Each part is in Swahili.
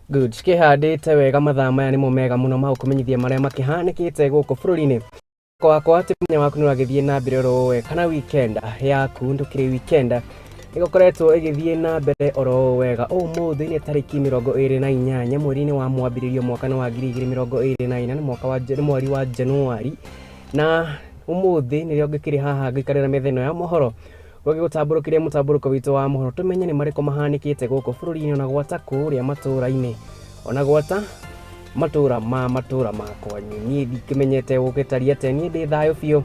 Good. Kihandite wega mathaa maya nimo mega muno ma kumenyithia maria makihanikite guku bururi-ini. Kwa timenya waku nuragithie na mbere orowe kana weekend yaku ndukire weekend igukoretwo igithie na mbere oro wega umuthi ni tariki 28 mweri-ini wa mwambiririo mwaka wa 2024 ni mwaka wa mweri wa Januari na umuthi ni rio ngikiri haha ngikarira metheno ya mohoro gugigutamburukiria mutamburuko witu wa mohoro tumenye ni mariko mahanikite guku bururi-ini ona gwata kuria matura-ini ona gwata matura makwa ni ndikimenyete gukitaria te ni ndi thayo biu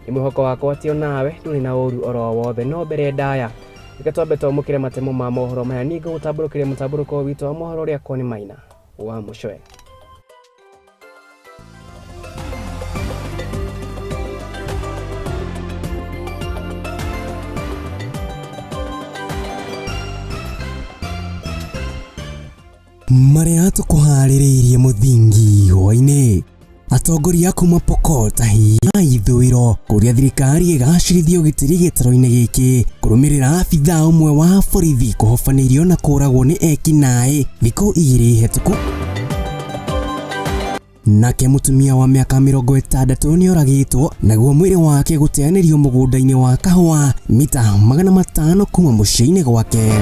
ni muhoko wakwa atio nawe nduri na uru oro wothe no mbere ndaya ikatwambe twamukire matemo ma mohoro maya ni ngutamburukiria mutamburuko witu wa mohoro ria koni maina wa mucwe. Maria tukuhaririirie muthingi Hwai-Ini atongoria kuma Pokot hiya ithwiro kuria thirikari igacirithio gitiri gitaro-ini giki kurumirira abitha umwe wa borithi kuhofanirio na kuragwo ni ekinae thiko igiri hetuku. Nake mutumia wa miaka 60 ni oragitwo naguo mwiri wake guteanirio mugunda-ini wa kahua mita 500 kuma muciĩ-ini gwake.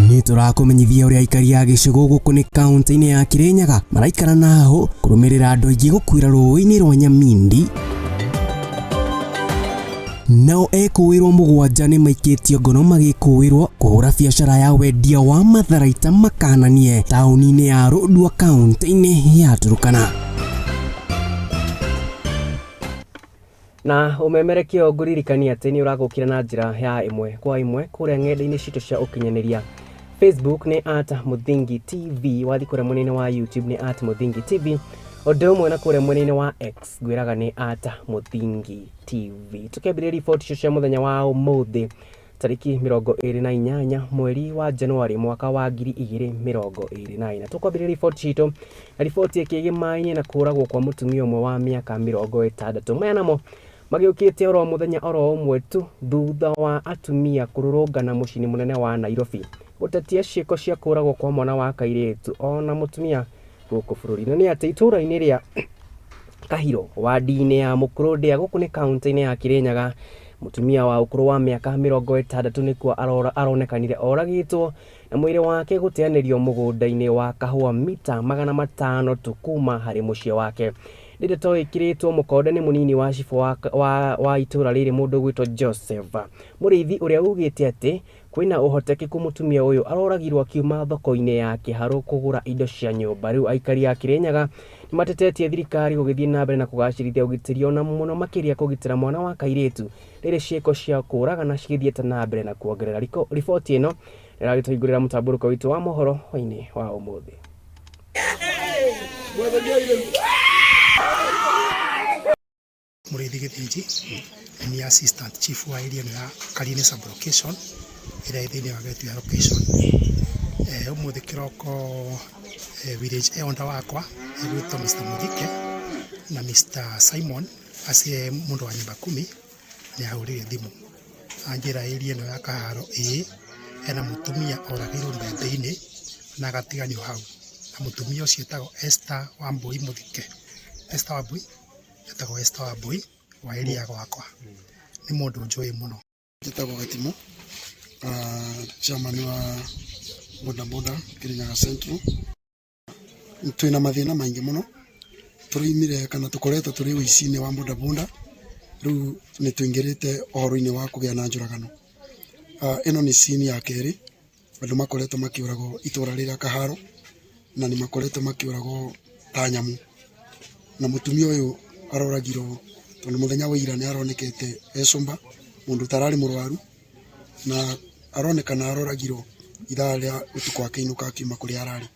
Ni turakumenyithia uria aikari a gicigo guku ni kaunti-ini ya Kirinyaga maraikara naho kurumirira andu aingi gukwira rũĩ-ini rwa Nyamindi. Nao ekuwirwo mugwanja ni maikitio ngono magikuwirwo kuhura biacara ya wendia wa matharaita makananie tauni-ini ya Rũndwa kaunti-ini ya Turkana. Na umemerekio nguririkania ati ni uragukira na njira ya imwe kwa imwe kuria ng'enda-ini citu cia ukinyaniria. Facebook ni @muthingi TV, wathi kuria mwena wa YouTube ni @muthingi TV, odo umwe na kuria mwena wa X gwiraga ni @muthingi TV. Tukebire report cia muthenya wa umuthi tariki 28 mweri wa Januari mwaka wa 2024. Tukwambire report citu na report ikigimaine na kuragwo kwa mutumia umwe wa miaka 60 maya namo magiukite oro muthenya oro umwe tu thutha wa atumia kururungana mucini munene wa Nairobi gutatia ciiko cia kuragwo kwa mwana wa kairetu ona mutumia guku bururi-ini. Ni ati itura-ini ria Kahiro wa dini ya Mukurundia guku ni kaunti-ini ya Kirinyaga mutumia wa ukuru wa miaka 60 nikuo aronekanire oragitwo na mwiri wake guteanirio mugunda-ini wa kahua mita 500 tu kuma hari muciĩ wake. Ndeto ikiritwo mukonde ni munini wa cifu wa itura riri mundu gwitwo Joseph murithi uria ugite ati kwina uhotekeku mutumia uyu aroragirwo akiuma thoko-ini ya Kiharu kugura indo cia nyumba. Riu aikari a Kirinyaga ni matetetie thirikari gugithie na mbere na kugacirithia ugitiri ona muno makiria kugitira mwana wa kairetu riri ciiko cia kuragana cigithiete na mbere na kuongerera. Riboti ino iragituhingurira mutamburuko witu wa mohoro Hwai-Ini wa umuthi. Murithi Githinji ni assistant chief wa area ya Karine sub-location ira ithini wa getu ya location. Umuthi kiroko village onda wakwa egwitwo Mr. Muthike na Mr. Simon acie mundu wa nyumba 10 ni ahurire thimu anjira area ya Kaharo ena mutumia oragirwo mbembe-ini na gatiganio hau na mutumia ucio etagwo Esther Wambui Muthike. Esther Wambui etagwo Esther Wambui wa area gwakwa ni mundu njui muno. Etagwo Gatimu chairman wa bodaboda Kirinyaga Central. Twina mathina maingi muno turimire kana tukoretwo turi wici-ini wa bodaboda riu ni twingirite ohoro-ini wa kugia na njuragano. Ino ni scene ya keri andu makoretwo makiuragwo itura rira Kaharo na ni makoretwo makiuragwo ta nyamu na mutumia uyu aroragirwo tondu muthenya wa ira ni aronekete ecumba mundu tarari murwaru na aronekana aroragirwo ithaa ria utuku wa kiinuka akiuma kuri arari.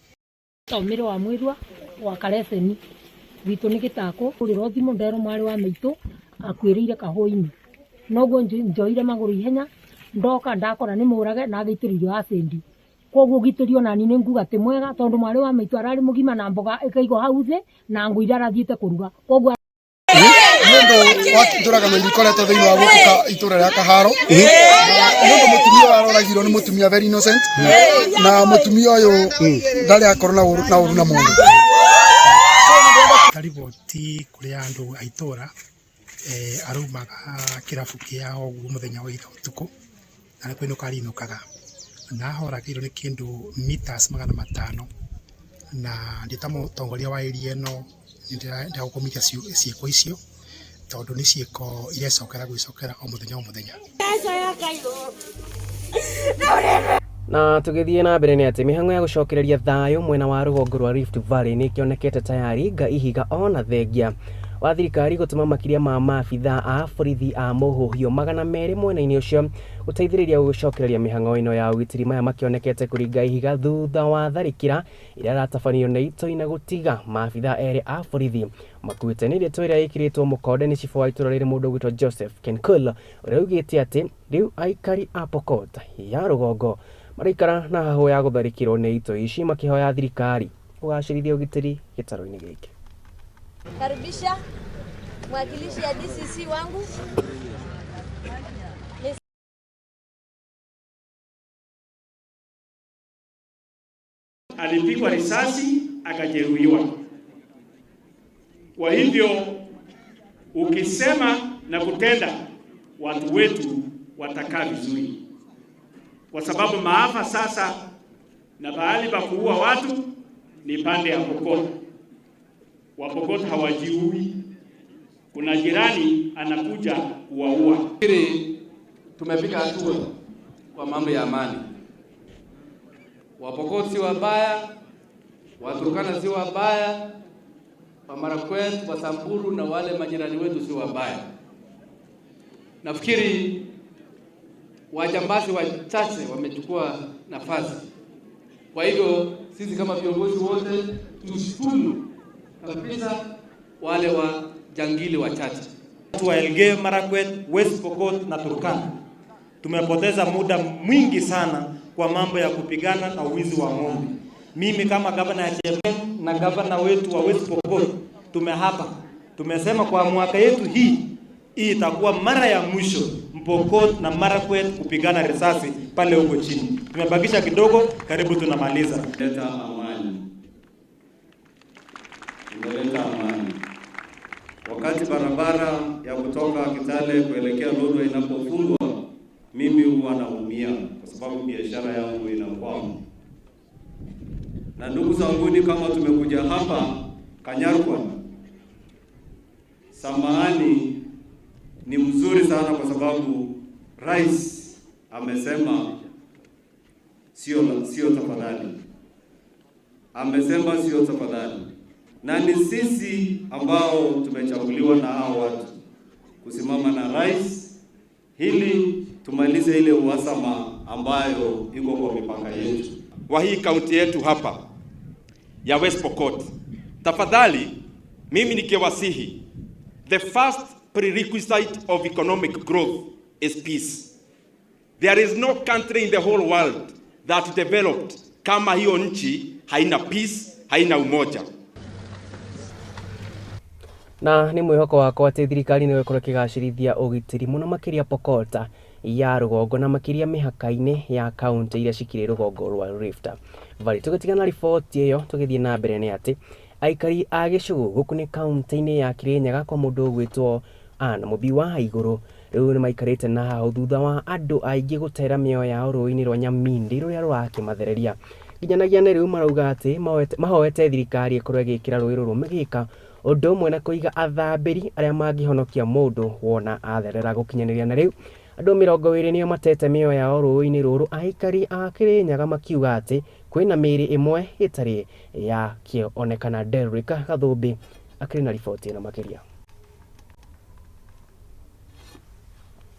Taumire wa mwirwa wa Kareseni witu ni gitako uriro thimu ndero mwari wa meitu akwiriire kahoi-ini noguo njoire maguru ihenya ndoka ndakora ni murage na gitiririo acendi koguo gitirio nani ni nguga ti mwega tondu mwari wa meitu arari mugima na mboga ikaigwo hau thi na ngui iria arathiite kuruga koguo andu Njuragano ikoretwo thiini wa gutuka itura ria Kaharo nundu mutumia waroragirwo ni mutumia very innocent na mutumia uyu ndari akorwo na uru na mundu kariboti kuri andu aitora arumaga kirabu kiao muthenya wa ira utuku na kwino karinukaga na horagirwo ni kindu meters 500 na ndita mutongoria wa area no ndira gukomithia ciiko icio tondu ni ciiko irecokera gwicokera o muthenya na tugithie na mbere ni ati mihango ya gucokereria thayo mwena wa rugongo rwa Rift Valley ni kionekete tayari nga ihiga ona thengia wa thirikari gutuma makiria ma maabitha a borithi a Mohoro magana merĩ mwena-inĩ ũcio guteithĩrĩria gucokereria mihango ino ya ugitiri maya makionekete kuringa ihiga thutha wa tharĩkĩra ĩrĩa ratabanio nĩ itoi na gutiga maabitha erĩ a borithi makuĩte nĩ ndeto ĩrĩa ĩkĩrĩtwo mũkonde nĩ cibu wa itũra rĩrĩ mũndũ ũgwĩtwo Joseph Kenkul ũrĩa ugĩte atĩ rĩu aikari a Pokot ya rũgongo maraikara na hahũ ya gũtharĩkĩrwo nĩ itoi ici makĩhoya thirikari kũgacĩrithia ugitiri gĩtaro-inĩ gĩkĩ. Karibisha mwakilishi ya DCC wangu. Alipigwa risasi akajeruhiwa. Kwa hivyo ukisema na kutenda, watu wetu watakaa vizuri, kwa sababu maafa sasa na bahali pa kuua watu ni pande ya Pokot. Wapokot hawajiui, kuna jirani anakuja kuwaua. Tumepiga hatua kwa mambo ya amani. Wapokot si wabaya, Waturkana si wabaya, Wamarakwet, Wasamburu na wale majirani wetu si wabaya. Nafikiri wajambazi wachache wamechukua nafasi. Kwa hivyo sisi kama viongozi wote tushukuru kabisa wale wa jangili wachache. Watu wa Elgeyo Marakwet, West Pokot na Turkana tumepoteza muda mwingi sana kwa mambo ya kupigana na uwizi wa ng'ombe. Mimi kama gavana ya Chebet na gavana wetu wa West Pokot tumesema kwa mwaka yetu hii itakuwa mara ya mwisho Pokot na Marakwet kupigana risasi pale huko chini. Tumebakisha kidogo, karibu tunamaliza. Leta amani. Leta amani. Wakati barabara ya kutoka Kitale kuelekea Lodwar inapofungwa, mimi huwa naumia kwa sababu biashara yangu inakwama. Na ndugu zangu, kama tumekuja hapa Kanyarkwa, samahani ni mzuri sana kwa sababu rais amesema sio tafadhali. Amesema sio tafadhali. Na ni sisi ambao tumechaguliwa na hao watu kusimama na rais hili tumalize ile uhasama ambayo iko kwa mipaka yetu. Wa hii kaunti yetu hapa ya West Pokot, tafadhali mimi nikiwasihi, the first prerequisite of economic growth is peace. There is no country in the whole world that developed kama hiyo nchi haina peace, haina umoja. Na ni mwihoko wakwa ati thirikari ni gukora kigacirithia ugitiri muno makiria Pokot ya rugongo na makiria mihaka-ini ya kaunti iria cikire rugongo rwa Rift Valley. Tugitigana riboti iyo tugithie na mbere ni ati aikari a gicugu guku ni kaunti-ini ya Kirinyaga kwa mundu ugwitwo Ana Mubi wa iguru riu ni maikarite na hau thutha wa andu aingi gutera mioyo yao rũĩ-inĩ rwa Nyamindi ruria rurakimathereria. Nginyanagia ni riu marauga ati mahoete thirikari ikorwo igikira rũĩ rũrũ migika undu umwe na kuiga athambiri aria mangihonokia mundu wona atherera gukinyaniria na riu andu 20 nio matete mioyo yao rũĩ-inĩ rũrũ. Aikari a Kirinyaga makiuga ati kwina mĩĩrĩ imwe itari ya kionekana. Derrick Gathumbi akiri na riboti na makiria.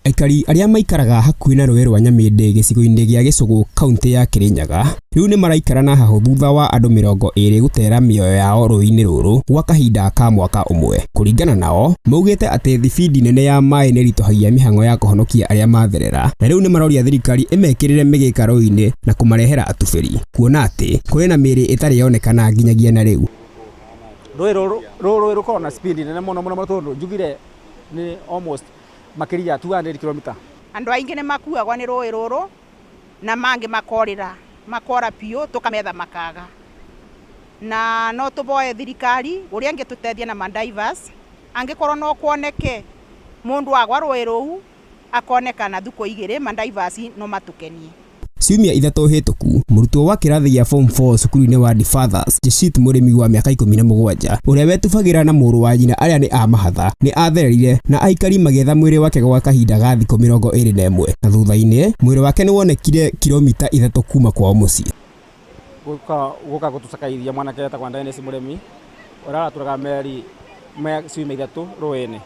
Aikari aria maikaraga hakuhĩ na rũĩ rwa Nyamindi gĩcigo-inĩ gĩa Gĩcũgũ kaunti ya Kirinyaga rĩu nĩ maraikara na hahũ thutha wa andũ 20 gũtera mĩoyo yao rũĩ-inĩ rũrũ gwa kahinda ka mwaka ũmwe. Kũringana nao maugĩte atĩ thibindi nene ya maĩ nĩ ritũhagia mĩhang'o ya kũhonokia arĩa matherera, na rĩu nĩ maroria thirikari ĩmekĩrĩre mĩgĩka rũĩ-inĩ na kũmarehera atubĩri, kuona atĩ kũrĩ na mĩĩrĩ ĩtarĩ yonekana nginyagia na rĩu. Rũĩ rũkorwo na spindi nene mũno tondũ njugire ni almost makiria 200 km. Andu aingi ni makuagwa ni rũĩ rũrũ na mangi makora piũ tukametha makaga. Na no tuboe thirikari uria angitutethia na mandivers angikorwo no kuoneke mundu agwa rũĩ rũu akonekana thuko igĩrĩ mandivers no matukenie. Ciumia ithatũ hĩtũku mũrutwo wa kĩrathi gĩa form 4 cukuru-inĩ wa The Fathers Jeshit mũrĩmi wa mĩaka 17 ũrĩa wetubagĩra na mũrũ wa nyina arĩa nĩ a mahatha nĩ athererire na aikari magĩetha mwĩrĩ wake gwa kahinda ga thikũ 21 na thutha-inĩ mwĩrĩ wake nĩ wonekire kilomita 3 kuma kwao mũciĩ. Gũka gũtucakaithia mwanake etagwo Dennis mũrĩmi ũraratũraga meri ciumia ithatũ rũĩ-inĩ.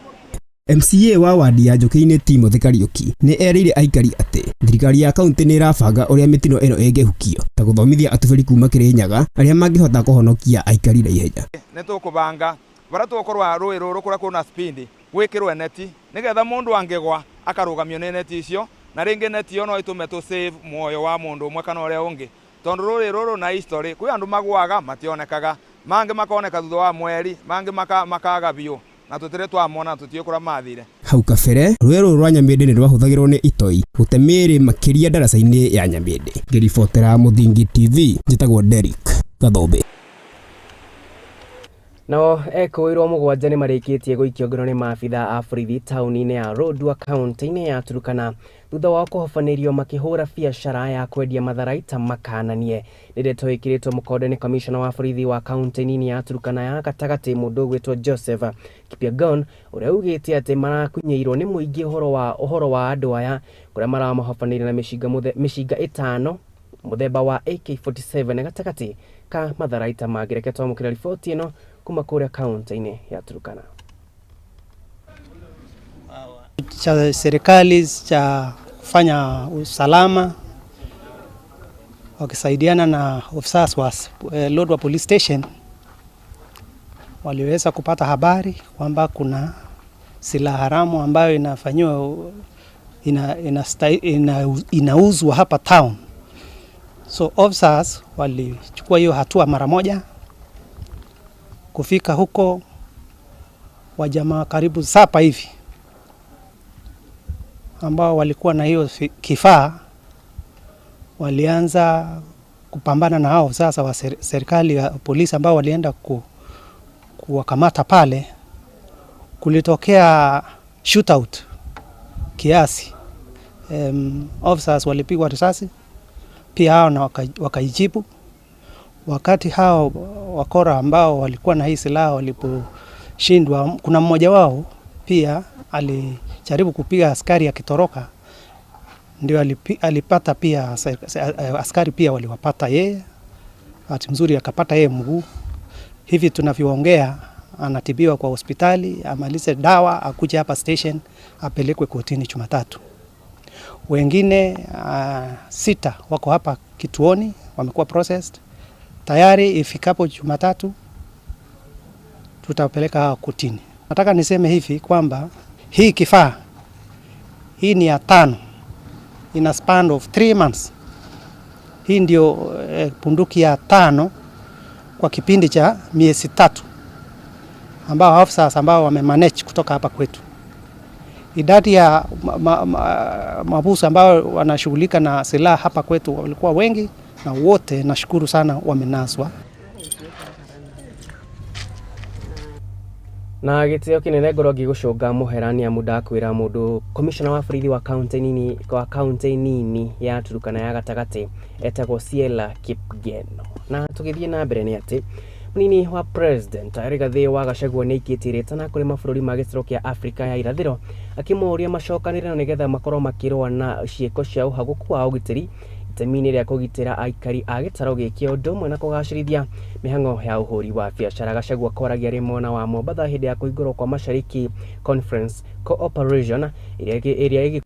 MCA wa wadi ya Njũkĩ-inĩ Timothy Kariuki nĩ erĩire aikari atĩ thirikari ya kaunti nĩ ĩrabanga ũrĩa mĩtino ĩno ĩngĩhukio ta gũthomithia atubĩri kuma Kirinyaga arĩa mangĩhota kũhonokia aikari na ihenya. Nĩ tũkũbanga bara tũkorwa rũĩ rũrũ kũrĩa kwĩna speed gwĩkĩrwo neti nĩgetha mũndũ angĩgwa akarũgamio nĩ neti icio na rĩngĩ neti ĩyo no ĩtũme tũ save muoyo wa mũndũ ũmwe kana ũrĩa ũngĩ tondũ rũĩ rũrũ na history kwĩ andũ magwaga mationekaga mangĩ makoneka thutha wa mweri mangĩ makaga biũ na tutire twamona tutiokora mathire. Hau kabere rũĩ rũrũ rwa Nyamĩndĩ nĩ rwahũthagĩrwo nĩ itoi gũte mĩĩrĩ makĩria ndaraca-inĩ ya Nyamĩndĩ. Ngĩribotera Mũthingi TV njĩtagwo Derek Gathombe. No ekũirwo mũgwanja nĩ marĩkĩtie gũikio ngono nĩ maabitha a borithi taũni-inĩ ya Lodwar kaunti-inĩ ya Turkana thutha wa kũhobanĩrio makĩhũra biacara ya kwendia matharaita makananie. Nĩ ndeto ĩkĩrĩtwo mũkonde nĩ komishona wa borithi wa kaunti-inĩ ya Turkana ya gatagatĩ mũndũ ũgwĩtwo Joseph Kipyegon ũrĩa ugĩte atĩ marakunyĩirwo nĩ mũingĩ ũhoro wa andũ aya kũrĩa maramahobanĩria na mĩcinga 5 mũthemba wa AK47 gatagatĩ ka matharaita mangĩ. Reke twamũkĩra riboti ĩno kuma kũrĩa kaunti-inĩ ya Turkana. Cha serikali cha kufanya usalama wakisaidiana na officers wa Lodwar Police Station waliweza kupata habari kwamba kuna silaha haramu ambayo inafanywa inauzwa hapa town. So officers walichukua hiyo hatua mara moja. Kufika huko wajamaa karibu 7 hivi ambao walikuwa na hiyo kifaa walianza kupambana na hao sasa wa serikali ya polisi ambao walienda kuwakamata pale. Kulitokea shootout kiasi. Officers walipigwa risasi pia hao na wakaijibu. Wakati hao wakora ambao walikuwa na hii silaha waliposhindwa, kuna mmoja wao pia alijaribu kupiga askari akitoroka, ndio alipata pia askari pia waliwapata yeye. Bahati mzuri akapata yeye mguu. Hivi tunavyoongea anatibiwa kwa hospitali, amalize dawa akuje hapa station apelekwe kotini Jumatatu. Wengine 6 wako hapa kituoni wamekuwa processed. Tayari ifikapo Jumatatu tutapeleka kotini. Nataka niseme hivi kwamba hii kifaa hii ni ya 5 in a span of 3 months. Hii ndio bunduki ya 5 kwa kipindi cha miezi 3 ambao officers ambao wamemanage kutoka hapa kwetu. Idadi ya mabusu ambao wanashughulika na silaha hapa kwetu walikuwa wengi na wote nashukuru sana wamenaswa. Na gĩtĩo kĩnene ngoro ngĩgũcũnga mũherania muda kwĩra mũndũ komishona wa borithi wa kaunti nini ya Turkana ya gatagatĩ etagwo Ciela Kipgeno. Na tũgĩthiĩ na mbere nĩ atĩ mũnini wa president Kiriga wa Gachagua nĩ ikĩtĩrĩte kũrĩ mabũrũri ma gĩcigo kĩa Afrika ya irathĩro akĩmoria macokanĩrĩre nĩgetha makorwo makĩrũa na ciĩko cia ũhagũku wa ũgitĩri itemi-inĩ rĩa kũgitĩra aikari a gĩtarũ gĩkĩ ũndũ ũmwe na kũgacĩrithia mĩhang'o ya ũhũri wa biacara. Gachagua kwaragia rĩ mwena wa Mombatha hĩndĩ ya kũhingũrwo kwa Mashariki Conference Cooperation ĩrĩa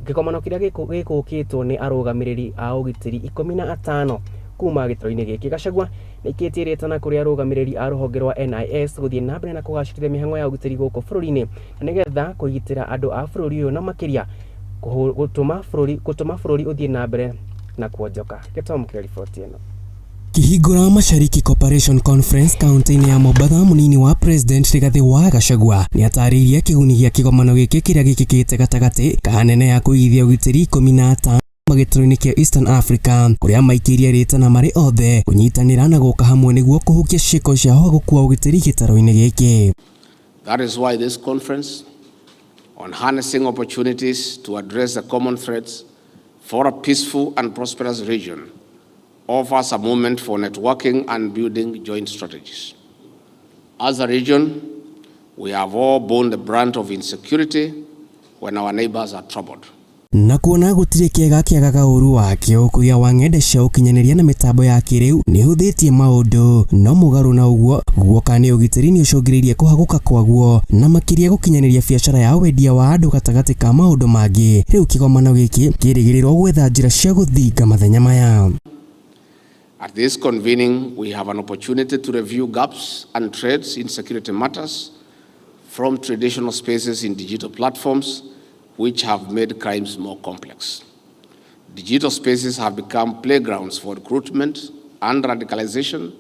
gĩkomano kĩrĩa gĩkũkĩtwo nĩ arũgamĩrĩri a ũgitĩri 15 kuma gĩtarũ-inĩ gĩkĩ. Gachagua nĩ ikĩtĩrĩte kũrĩ arũgamĩrĩri a rũhonge rwa NIS gũthiĩ na mbere na kũgacĩrithia mĩhang'o ya ũgitĩri gũkũ bũrũri-inĩ na nĩgetha kũgitĩra andũ a bũrũri ũyũ na makĩria gũtũma bũrũri ũthiĩ na mbere na kuonjoka. Gĩtũmũkĩra riboti ĩno. Akihingura Mashariki Corporation Conference kaunti-inĩ ya Mombatha, munini wa President Rigathi wa Gachagua ni ataririe kiguni gia kigomano giki kiria gikikite gatagati ka nene ya kuigithia ugitiri 15 magitoro-inĩ kia Eastern Africa kuria maikiria ritana mari othe kunyitanira na guka hamwe niguo kuhukia ciiko ciao gukua ugitiri gitaro-inĩ giki. That is why this conference on harnessing opportunities to address the common threats for a peaceful and prosperous region offers a moment for networking and building joint strategies. As a region, we have all borne the brunt of insecurity when our neighbors are troubled. Na kuona gutire kiega gauru wake ukuya wa ng'enda cia ukinyanĩria na mitambo ya kiriu ni huthitie maundu no mugaru na uguo guokani ugitiri ni ucungiririe kuhaguka kwaguo na makiria gukinyanĩria biacara ya wendia wa andu gatagati ka maundu mangi. Riu kigomano giki kirigirirwo gwetha njira cia guthinga mathenya maya. At this convening, we have an opportunity to review gaps and threats in security matters from traditional spaces in digital platforms which have made crimes more complex. Digital spaces have become playgrounds for recruitment and radicalization,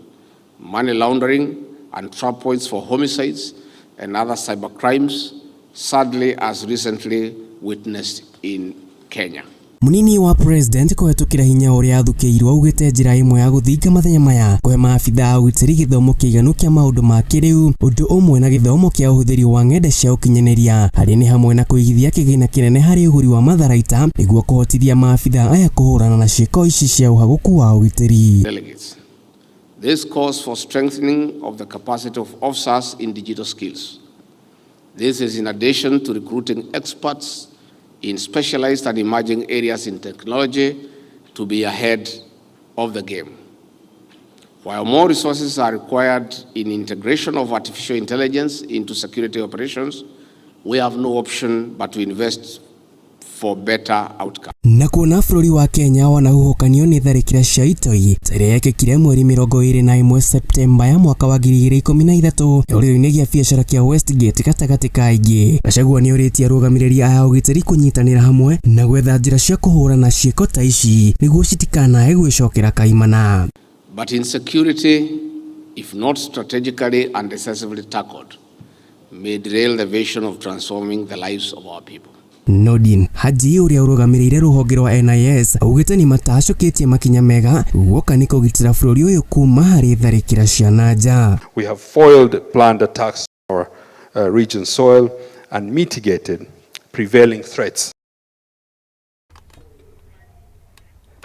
money laundering, and trap points for homicides and other cyber crimes, sadly as recently witnessed in Kenya. Munini wa President kuhetukira hinya uria athukiirwo ugite njira imwe ya guthinga mathenya maya kwe maabitha ugitiri githomo kiiganu kia maundu ma kiriu undu umwe na githomo kia uhuthiri wa ng'enda cia ukinyaniria hari ni hamwe na kuigithia kigina kinene hari uguri wa matharaita niguo kuhotithia maabitha aya kuhurana na ciiko ici cia uhaguku wa ugitiri. Delegates. This calls for strengthening of the capacity of officers in digital skills. This is in addition to recruiting experts in specialized and emerging areas in technology to be ahead of the game. While more resources are required in integration of artificial intelligence into security operations, we have no option but to invest for better outcome. Na kuona bũrũri wa Kenya wanahuhukanio ni tharĩkĩra cia itoi ĩrĩa yekĩkire mweri 21 Septemba ya mwaka wa 2013 ũrĩrĩ-inĩ gĩa biacara kia Westgate gatagati ka aingĩ. Gachagua nĩ ũrĩtie arũgamĩrĩri aya ũgitĩri kũnyitanĩra hamwe na gwetha njĩra cia kũhũrana ciĩko ta ici nĩguo citikanae gwĩcokera kaimana. But insecurity, if not strategically and decisively tackled, may derail the vision of transforming the lives of our people. Nodin Haji uria urugamirire ruhonge rwa NIS ugite ni matacoketie makinya mega guoka ni kugitira bũrũri uyu kuma hari tharĩkĩra cia nanja. We have foiled planned attacks on our region's soil and mitigated prevailing threats.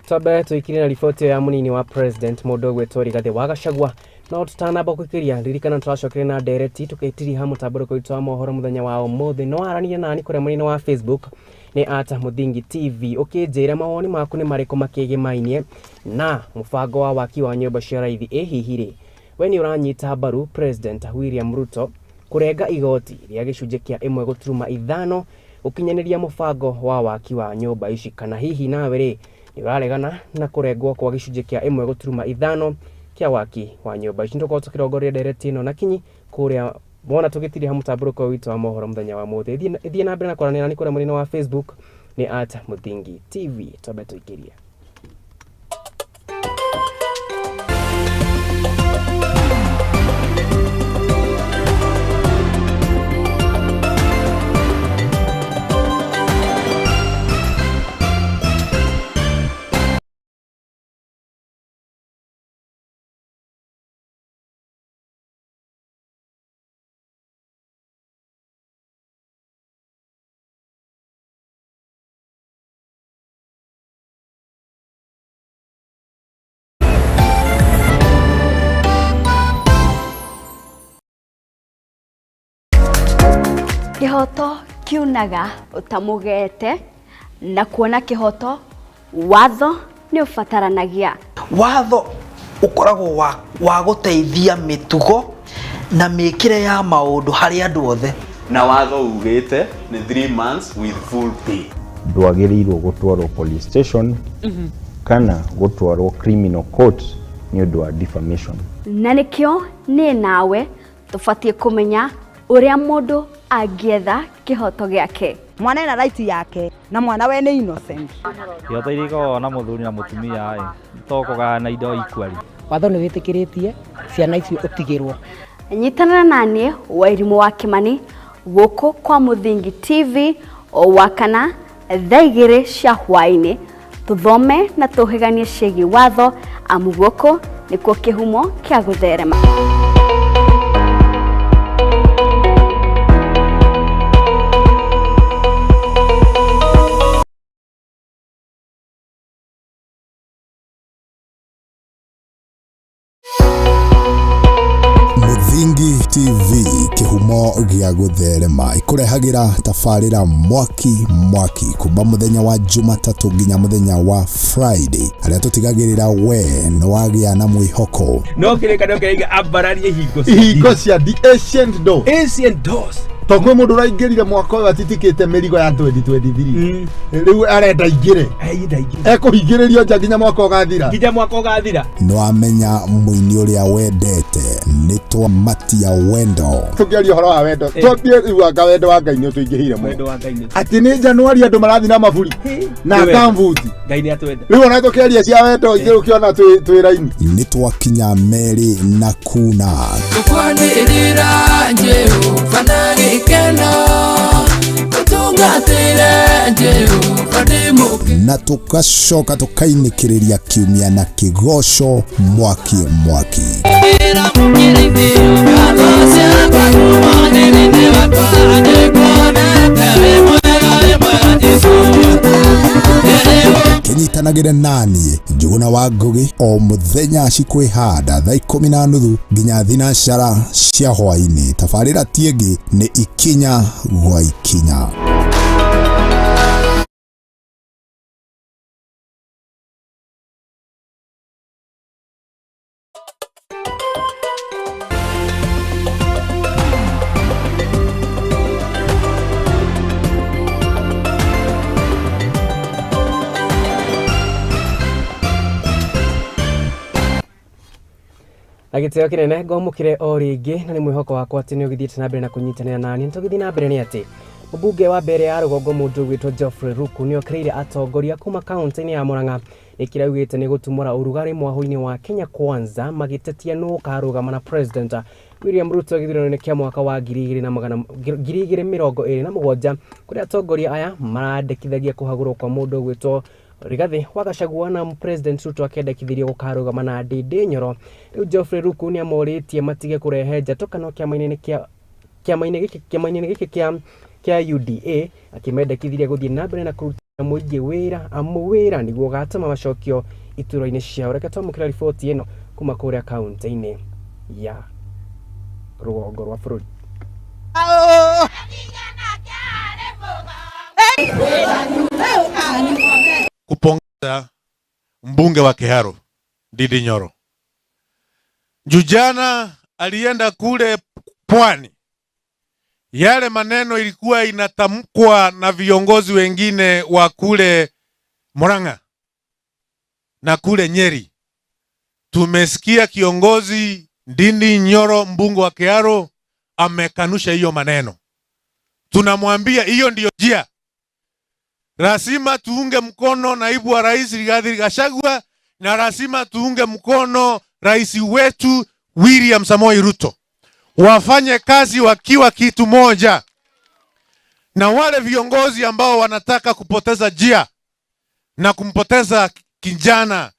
Tabe tuikire na ripoti ya munini wa President Mũndũ ũgwĩtwo Rigathi wa Gachagua no tutanamba kwikiria ririkana turacokere na direct tukaitiri ha mutambuko witũ wa mohoro muthenya wa ũmũthĩ no arania nani kuria mũnini wa Facebook ni @Muthingi TV ukinjira mawoni maku ni mariko makigimainie na mubango wa waki wa nyũmba cia raithi hihire we ni uranyita mbaru President William Ruto kurenga igoti ria gicunje kia 1.5 ukinyaniria mubango wa waki wa nyũmba ici kana hihi nawe ri ni uraregana na kurengwo kwa gicunje kia 1.5 kia waki wa nyũmba ici ndoko tukirongoria direct ino na kinyi kuria bona tugitiri ha mutambuko witũ wa mohoro muthenya wa mũthĩ ithie na mbere na kwarania nani kuria mũnini wa Facebook ni @Muthingi TV tobe tuikiria. Kihoto kiunaga utamugete na kuona kihoto watho ni ufataranagia. Watho ukoragwo wa guteithia mitugo na mikire ya maundu hari andu othe. Na watho ugite ni 3 months with full pay. Ndwagĩrĩirwo gũtwarwo police station kana gũtwarwo criminal court ni ũndũ wa defamation. Na nikio ni nawe tufatie kumenya uria mundu agietha kihoto giake. mwana ena right yake na mwana we nĩ innocent. Yote iriko na muthuri na mutumia tokoga na indo ikwari. Watho nĩ wĩtĩkĩrĩtie ciana icio ũtigĩrwo. Nyitanĩra naniĩ Wairimu wa Kimani gũkũ kwa Muthingi TV o wakana thaa 2 cia hwaĩ-inĩ tuthome na tuhiganie ciĩgiĩ watho amu gũkũ nĩkuo kĩhumo kĩa gũtherema. Muthingi TV kihumo gĩa gũtherema ikurehagira tafarĩra mwaki kuma muthenya wa Jumatatu nginya muthenya wa Friday aria tutigagirira we no wagĩa na mwĩhoko no kĩrĩkanĩro kĩraiga ambararie hingo cia the ancient doors tokwe mundu raingirire mwaka ũyũ atitikĩte mĩrigo ya 2023 rĩu arenda ingire ekuhingĩrĩrio nja nginya mwaka ũgathira no amenya mũini ũrĩa wendete nĩ twamatia wendo tukiaria ũhoro wa wendo twambie iwanga wendo wa Ngai nĩ tũingĩhire mũno atĩ nĩ Januari andũ marathi na maburi na kambuti Ngai nĩ atwenda rĩu ona tũkĩaria cia wendo ingĩ ũkiona twĩ raini nĩ twakinya Meri na Kuna tukwanĩrĩra Jehova na gĩkeno ũtungatĩre Jehova ndĩmũke na tugacoka tukainĩkĩrĩria kiumia na kĩgoco mwaki kinyitanagire nani Njuguna wa Ngugi o muthenya cikwĩhanda thaa 10:30 nginya thinacara cia hwaĩ-inĩ. Tabarĩra tiĩngĩ nĩ ikinya gwa ikinya. Agiteo kinene ngomukire o ringi na ni mwihoko wakwa ati ni ugithiite na mbere na kunyitanira nani ntugithi na mbere ni ati mbunge wa mbere ya rugongo mundu gwitwo Geoffrey Ruku ni okreire atongoria kuma kaunti-ini ya Murang'a ikiraugite ni gutumura urugari mwaho-ini wa Kenya Kwanza magitetia no karugama na President William Ruto githurano-ini kia mwaka wa 2027 kuria atongoria aya marandikithagia kuhagurwo kwa mundu gwitwo Rigathi wa Gachagua na President Ruto akendekithirio gukarugama na Ndindi Nyoro. Riu Geoffrey Ruku ni amoritie matige kurehe njatũkano kiama-ini giki kia UDA akimendekithiria guthii na mbere na kuruta muingi wira niguo gatama macokio ituro-ini ciao. Reke twamũkĩra riboti ĩno kuma kuria kaunti-ini ya rũgongo rwa bũrũri. Kupongeza mbunge wa Kiharu Ndindi Nyoro. Jana alienda kule Pwani. Yale maneno ilikuwa inatamkwa na viongozi wengine wa kule Murang'a na kule Nyeri. Tumesikia kiongozi Ndindi Nyoro mbunge wa Kiharu amekanusha hiyo maneno. Tunamwambia hiyo ndio njia. Lazima tuunge mkono naibu wa rais Rigathi Gachagua na lazima tuunge mkono rais wetu William Samoei Ruto. Wafanye kazi wakiwa kitu moja. Na wale viongozi ambao wanataka kupoteza njia na kumpoteza kijana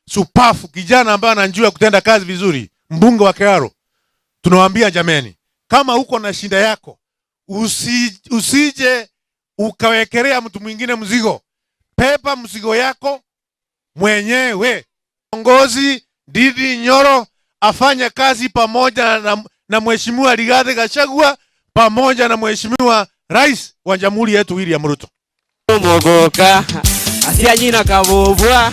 supafu, kijana ambaye anajua kutenda kazi vizuri, mbunge wa Kiharu, tunawaambia jameni, kama uko na shinda yako, usije ukawekelea mtu mwingine mzigo. Pepa mzigo yako mwenyewe. Kiongozi Ndindi Nyoro afanye kazi pamoja na mheshimiwa Rigathi Gachagua pamoja na mheshimiwa rais wa jamhuri yetu William Ruto. Mogoka asianyina kabubwa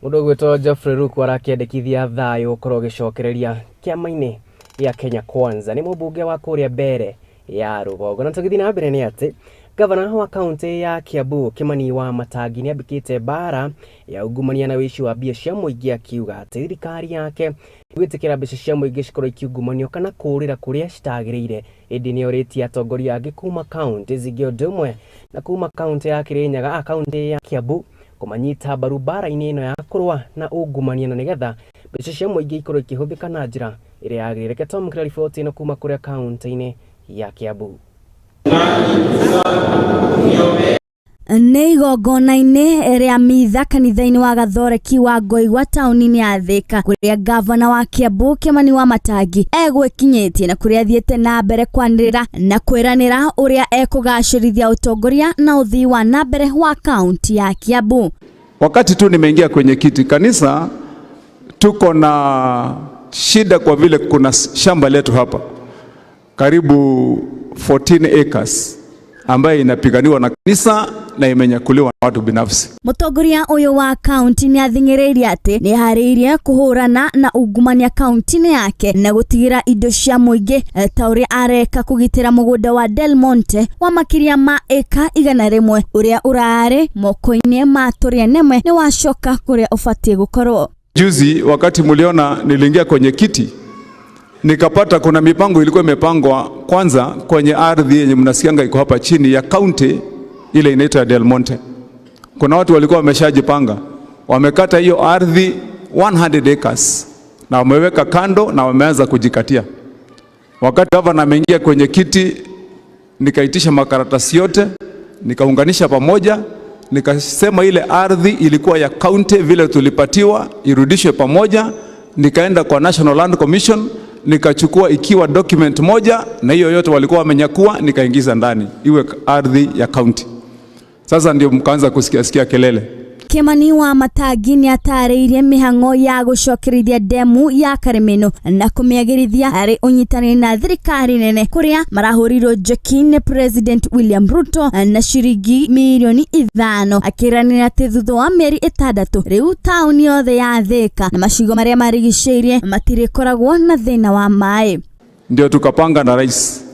Mundu gwitwo Geoffrey Ruku arakendekithia thayo ukorwo gicokereria kiama-ini ya Kenya Kwanza. Ni mũmbunge wa kuria mbere ya rugongo. Na tugithi na mbere ni ati Gavana wa kaunti ya Kiambu Kimani wa Matangi niambikite bara ya ungumania na wici wa mbia cia muingi akiuga ati thirikari yake gwitikira mbeca cia muingi cikorwo ikiungumanio kana kurira kuria citagiriire. Indi ni oritie atongoria angi kuma kaunti zingi undu umwe na kuma kaunti ya Kirinyaga kaunti ya Kiambu kumanyita mbaru bara-ini ino ya kurwa na ungumania na nigetha mbeca cia muingi ikorwo ikihuthika na njira iria yagirire. Tom kira riboti ino kuma kuria kaunti-ini ya Kiambu. Nĩ igongona-inĩ rĩa mitha kanitha-inĩ wa Gathoreki wa Ngoigwa taũni-inĩ ya Thika kũrĩa gavana wa Kiambu Kimani wa Matangi egwĩkinyĩtie na kũrĩa athiĩte na mbere kwanĩrĩra na kwĩranĩra ũrĩa ekũgacĩrithia ũtongoria na ũthii wa na mbere wa kaunti ya Kiambu. Wakati tu nimeingia kwenye kiti kanisa, tuko na shida kwa vile kuna shamba letu hapa karibu 14 acres ambaye inapiganiwa na kanisa na imenyakuliwa na watu binafsi. Mutongoria uyu wa kaunti ni athing'ĩrĩirie ati ni hariirie kuhurana na ungumania kaunti-inĩ yake na gutigira indo cia muingi ta uria areka kugitira mugunda wa Del Monte wa makiria ma eka 100 uria urari moko-inĩ ma turia nemwe ni wacoka kuria ufatie gukorwo. Juzi wakati muliona niliingia kwenye kiti nikapata kuna mipango ilikuwa imepangwa kwanza kwenye ardhi yenye mnasikianga iko hapa chini ya county ile inaitwa Del Monte. Kuna watu walikuwa wameshajipanga, wamekata hiyo ardhi 100 acres na wameweka kando na wameanza kujikatia. Wakati gavana ameingia kwenye kiti, nikaitisha makaratasi yote, nikaunganisha pamoja, nikasema ile ardhi ilikuwa ya county vile tulipatiwa irudishwe pamoja. Nikaenda kwa National Land Commission, nikachukua ikiwa document moja na hiyo yote walikuwa wamenyakua, nikaingiza ndani iwe ardhi ya county. Sasa ndio mkaanza kusikia kelele. Kimani wa Matangi ni atarĩirie mĩhang'o ya gũcokerithia demu ya Karemeno na kũmĩagĩrithia harĩ ũnyitanĩri na thirikari nene kũrĩa marahũrirwo njeki nĩ President William Ruto na ciringi milioni 5 akĩranĩra atĩ thutha wa mĩeri 6 rĩu taũni yothe ya Thika na macigo marĩa marigicĩirie matirĩkoragwo na thĩna wa maĩ. Ndio tukapanga na rais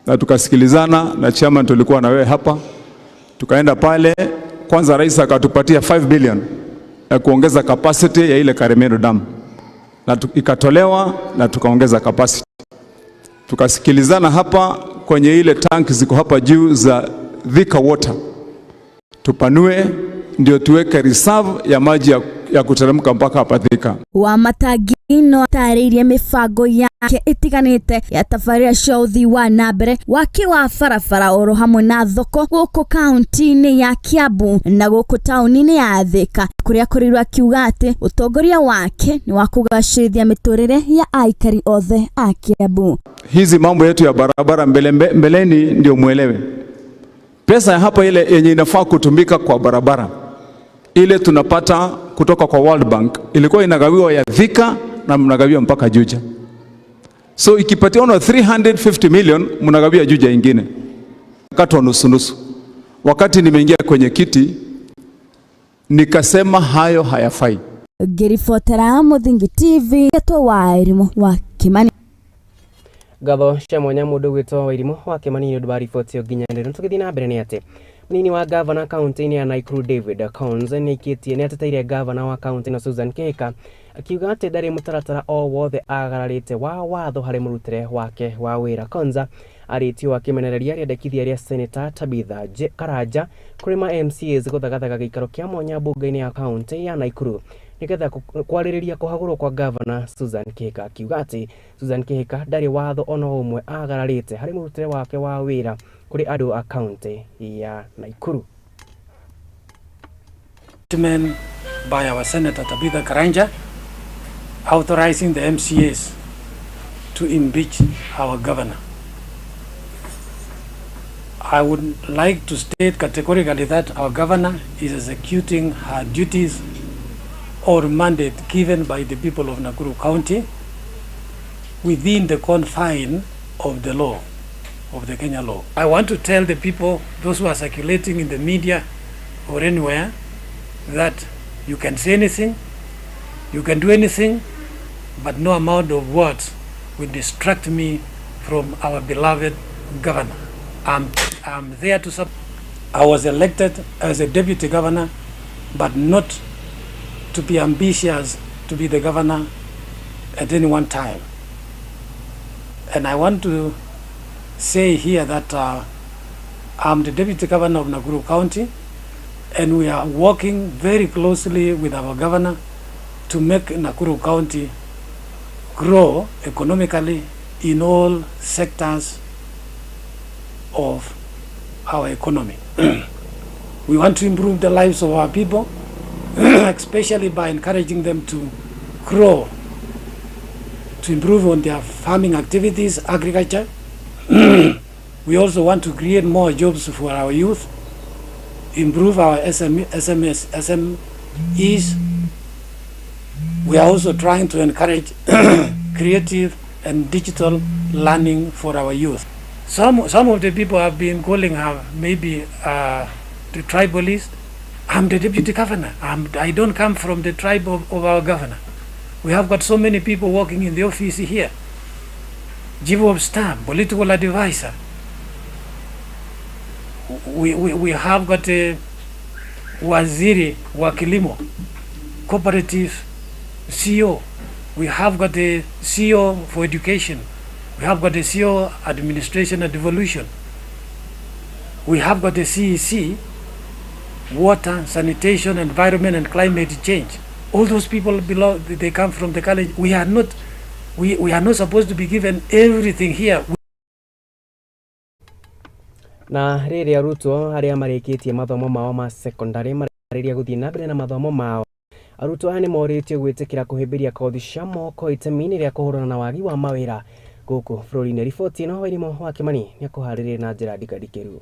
na tukasikilizana na chairman, tulikuwa na wewe hapa, tukaenda pale. Kwanza rais akatupatia 5 billion ya kuongeza capacity ya ile Karemeno Dam na ikatolewa na tukaongeza capacity. Tukasikilizana hapa kwenye ile tank ziko hapa juu za Thika Water, tupanue ndio tuweke reserve ya maji ya kuteremka mpaka hapa Thika. Wa Matangi no tarĩirie mibango yake itiganite ya tafaria cia uthii wa na mbere waki wa barabara oro hamwe na thoko gũkũ kaunti-inĩ ya Kiambu na gũkũ taũni-inĩ ya Thika kũrĩa kũrirwo akiuga atĩ ũtongoria wake ni wa kũgacĩrithia mĩtũrĩre ya aikari othe a Kiambu. Hizi mambo yetu ya barabara mbeleni ndio muelewe. Pesa ya hapa ile yenye inafaa kutumika kwa barabara ile tunapata kutoka kwa World Bank ilikuwa inagawiwa ya Thika na mnagawiwa mpaka Juja. So ikipatiwa 350 million mnagawia Juja ingine. Katwa nusu nusu. Wakati nimeingia kwenye kiti nikasema hayo hayafai. Gerifotera Muthingi TV to wairimu wa Kimani. Gatho cia mwanya mundu gwitwo wairimu wa Kimani ni ndubari riboti nginyanire. Tukithii na mbere ni ati munini wa gavana kaunti-inĩ ya Nakuru David Counts ni ikitie ni ateteire gavana wa kaunti na Susan Kihika akiuga atĩ ndarĩ mũtaratara o wothe agararĩte wa watho harĩ mũrutĩre wake wa wĩra. Konza arĩtio akĩmenereria rĩendekithia rĩa Senator Tabitha Karanja kũrĩ ma MCAs gũthagathaga gĩikaro kĩa mwanya mbunge-inĩ ya kaunti ya Nakuru nĩgetha kwarĩrĩria kũhagũrwo kwa gavana Susan Kihika, akiuga atĩ Susan Kihika ndarĩ watho ona ũmwe agararĩte harĩ mũrutĩre wake wa wĩra kuri adu a county ya Nakuru. By our Senator Tabitha Karanja authorizing the MCAs to impeach our governor. I would like to state categorically that our governor is executing her duties or mandate given by the people of Nakuru County within the confine of the law, of the Kenya law. I want to tell the people, those who are circulating in the media or anywhere, that you can say anything, you can do anything, but no amount of words will distract me from our beloved governor. I'm there to support. I was elected as a deputy governor, but not to be ambitious to be the governor at any one time. And I want to say here that I'm the deputy governor of Nakuru County, and we are working very closely with our governor to make Nakuru County grow economically in all sectors of our economy. We want to improve the lives of our people, especially by encouraging them to grow, to improve on their farming activities, agriculture. We also want to create more jobs for our youth, improve our SMEs. We are also trying to encourage creative and digital learning for our youth. Some of the people have been calling her maybe the tribalist. I'm the deputy governor. I don't come from the tribe of our governor. We have got so many people working in the office here. Chief of staff, political advisor. We have got a waziri wa kilimo, cooperative CEO. We have got a CEO for education. We have got a CEO administration and devolution. We have got a CEC, water, sanitation, environment and climate change. All those people belong, they come from the college. We are not supposed to be given everything here. Na rĩrĩa arutwo arĩa marĩkĩtie mathomo mao ma secondary marĩrĩria gũthiĩ na mbere na mathomo mao, arutwo aya nĩ morĩtio gwĩtĩkĩra kũhĩmbĩria kothi cia moko itemi-inĩ rĩa kũhũrana na wagi wa mawĩra gũkũ bũrũri-inĩ. Riboti ĩno Wairimu Hwai-Ini nĩ akũharĩrĩria na njĩra ndikĩru.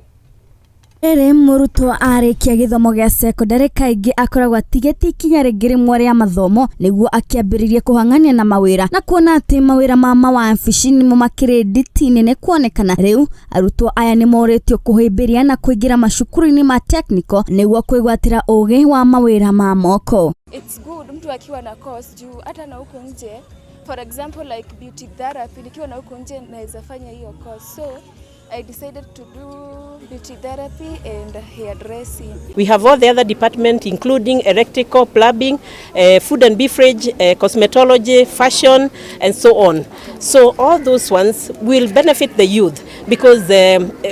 Rĩrĩ mũrutwo arĩkia gĩthomo gĩa secondary kaingĩ akoragwo atigĩtie ikinya rĩngĩ rĩmwe rĩa mathomo nĩguo akĩambĩrĩria kũhang'ania na mawĩra na kuona atĩ mawĩra ma mawabici nĩmo makĩrĩ nditi nene kuonekana. Rĩu arutwo aya nĩ morĩtio kũhĩmbĩria na kũingĩra macukuru-inĩ ma technical nĩguo kwĩgwatĩra ũgĩ wa mawĩra ma moko. It's good mtu akiwa na course juu hata na huko nje, for example like beauty therapy, nikiwa na huko nje naweza fanya hiyo course. So I decided to do beauty therapy and hairdressing. We have all the other departments including electrical, plumbing, food and beverage, cosmetology, fashion and so on. So all those ones will benefit the youth because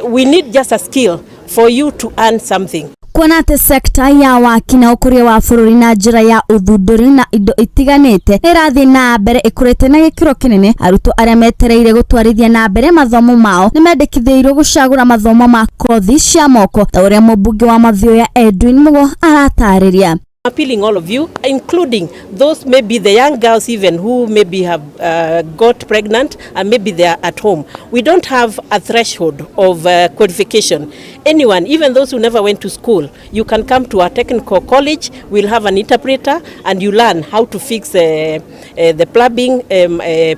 we need just a skill for you to earn something. Kuona atĩ sekta ya waki na ũkũria wa bũrũri na njĩra ya ũthundũri na indo itiganĩte ĩrathiĩ na mbere ĩkũrĩte na gĩkĩro kĩnene, arutwo arĩa metereire gũtwarithia na mbere mathomo mao nĩ mendekithĩirwo gũcagũra mathomo ma kothi cia moko ta ũrĩa mũmbunge wa Mathioya Edwin Mugo aratarĩria. Appealing all of you, including those maybe the young girls even who maybe have got pregnant and maybe they are at home. We don't have a threshold of qualification. Anyone, even those who never went to school, you can come to our technical college. We'll have an interpreter and you learn how to fix the plumbing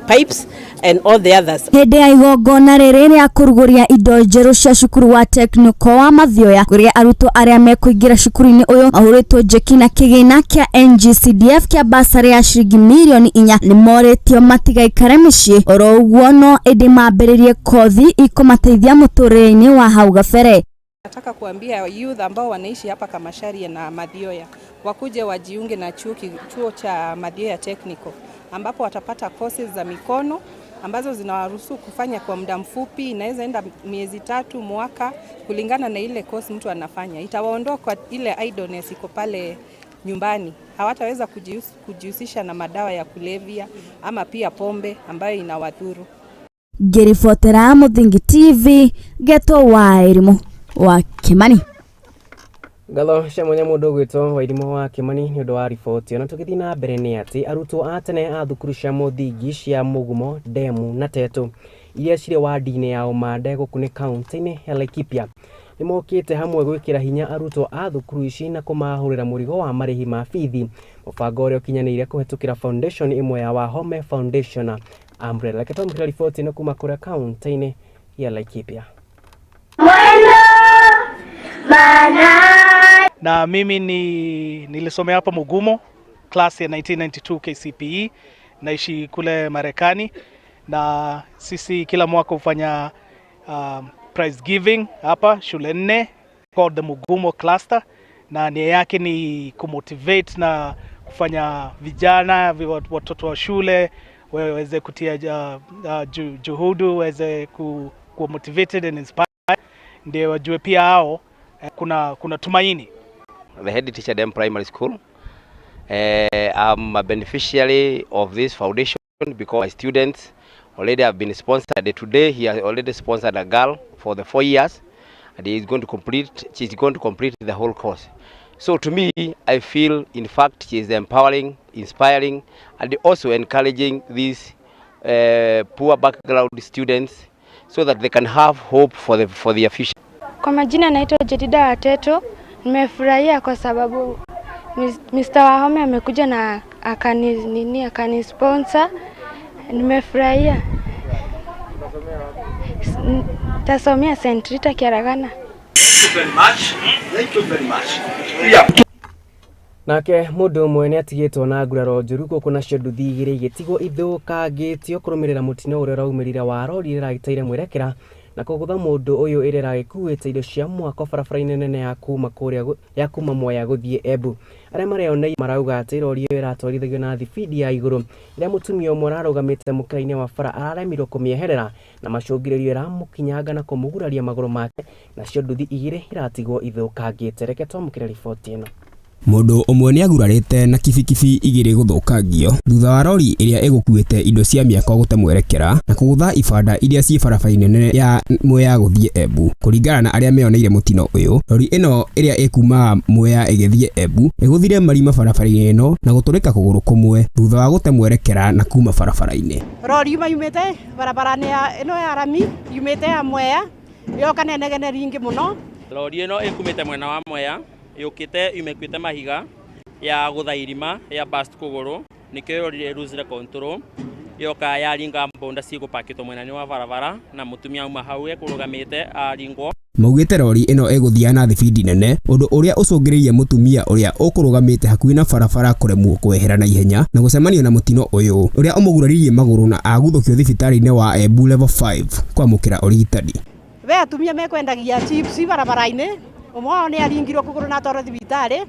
pipes and all the others. Hĩndĩ ya igongona rĩrĩ rĩa kũrugũria indo njerũ cia cukuru wa technical wa Mathioya, kũrĩa arutwo arĩa mekũingĩra cukuru-inĩ ũyũ mahũrĩtwo njeki na kĩgĩna kĩa NGCDF kĩa basarĩ ya ciringi mirioni 4 nĩ morĩtio matigaikare mĩciĩ, oro ũguo no ĩndĩ mambĩrĩrie kothi ikũmateithia mũtũrĩre-inĩ wa hau gabere. Nataka kuambia youth ambao wanaishi hapa Kamashari na Mathioya wakuje wajiunge na chuo cha Mathioya Technical ambapo watapata courses za mikono ambazo zinawaruhusu kufanya kwa muda mfupi, inaweza enda miezi 3 mwaka kulingana na ile course mtu anafanya. Itawaondoa kwa ile idleness iko pale nyumbani. Hawataweza kujihusisha na madawa ya kulevya ama pia pombe ambayo inawadhuru. Ngĩribotera Muthingi TV, Geto Wairimu Hwai-Ini. Ngatho cia mwanya mũndũ ũgwĩtwo Wairimu Hwai-Ini nĩ ũndũ wa riboti ĩno. Tũgĩthiĩ na mbere nĩ atĩ arutwo a tene a thukuru cia mũthingi cia Mugumo, Ndemu na Tetu iria cirĩ wadi-inĩ ya Omande gũkũ nĩ kaunti-inĩ ya Laikipia nĩ mokĩte hamwe gwĩkĩra hinya arutwo a thukuru ici na kũmahũrĩra mũrigo wa marĩhi ma bithi, mũbango ũrĩa ũkinyanĩire kũhetũkĩra foundation ĩmwe ya Wahome Foundation Umbrella. Reke tũmũkĩre riboti ĩno kuma kũrĩa kaunti-inĩ ya Laikipia. Na mimi nilisomea hapa Mugumo class ya 1992 KCPE, naishi kule Marekani, na sisi kila mwaka hufanya prize giving hapa shule 4 called the Mugumo cluster, na nia yake ni kumotivate na kufanya vijana watoto wa shule waweze kutia juhudi, waweze ku motivated and inspired, ndio wajue pia hao kuna tumaini. The head teacher at primary school. I'm a beneficiary of this foundation because my students already have been sponsored. Today he has already sponsored a girl for the 4 years, and she's going to complete the whole course. So to me, I feel in fact she is empowering, inspiring, and also encouraging these poor background students so that they can have hope for their future. Kwa majina naitwa Jedida Wateto. Nimefurahia kwa sababu Mr. Wahome amekuja na akani sponsor. Nimefurahia. Tasomea St. Rita Kiragana. Thank you very much. Yeah. Nake mundu umwe ni atigitwo na nguraro njuru guku nacio nduthi igiri igitigo ithukangitio kurumirira mutino uria uraumirire wa rori iragitaire mwerekera na kugutha mundu uyu irira gikuite indo cia mwako barabara-ini nene ya kuma Mwea guthie Embu. Aria marionei marauga ati rori iyo iratwarithagio na thibidi ya iguru iria mutumia umwe ararugamite mukira-ini wa bara araremirwo kumieherera na macungiririo iramukinyaga na kumuguraria maguru make, nacio nduthi igiri iratigwo ithukangite. Reke twamukire riboti ino. Mundu umwe ni agurarite na kibikibi igiri guthukangio thutha wa rori iria igukuite indo cia miako gutemwerekera na kugutha ibanda iria ci barabara-ini nene ya Mwea guthie Embu. Kuringana na aria meoneire mutino uyu, rori ino iria ikuma Mwea igithie Embu iguthire marima barabara-ini ino na guturika kuguru kumwe thutha wa gutemwerekera na kuma barabara-ini. Rori yumite barabara-ini ino ya rami yumite ya Mwea yoka nenegene ringi muno. Rori ino ikumite mwena wa Mwea yukite imekwite mahiga ya guthairima ya bust kuguru nikyo rori ruzire control yoka yaringa mbonda ci gupakitwo mwena-ini wa barabara na mutumia uma hau ekurugamite aringwo. Maugite rori ino iguthia na thibidi nene undu uria ucungiririe mutumia uria ukurugamite hakuhi na barabara kuremwo kwehera na ihenya na gucemania na mutino uyu uria umuguraririe maguru na aguthukio thibitari-ini wa Embu level 5 kwamukira urigitani. We atumia mekwendagia chips barabara-ini umwe ni aringirwo kuguru na toro thibitari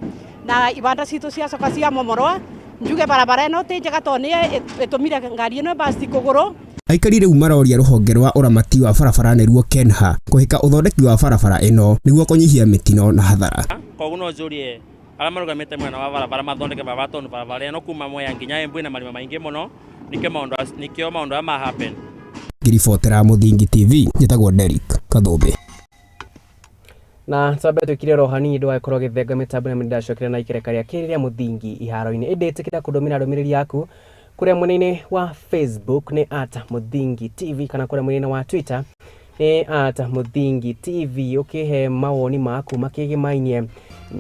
na ibanda citu ciacoka cia momorwa njuge barabara ino ti njega to ni itumire ngari ino basti kuguru. Aikari riu maroria ruhonge rwa uramati wa barabara niruo Kenha kuhika uthondeki wa barabara ino niguo kunyihia mitino na hathara. Koguo no njurie aria marugamite mwena wa barabara mathondeke barabara tondu barabara ino kuma Mwea nginya Embu na marima maingi muno nikio maundu ma happen. Ngiribotera Muthingi TV njitagwo Derek Kathumbi. Na twabe twikire rohani ndo akorwo githenga mitambo na ndacokera na ikireka ria kiriria Muthingi iharo-ini idetikira kudomira ndomiriri yaku kuria mwena-ini wa Facebook ni @Muthingi TV kana kuria mwena wa Twitter ni @Muthingi TV. Ukihe mawoni maku makigimainie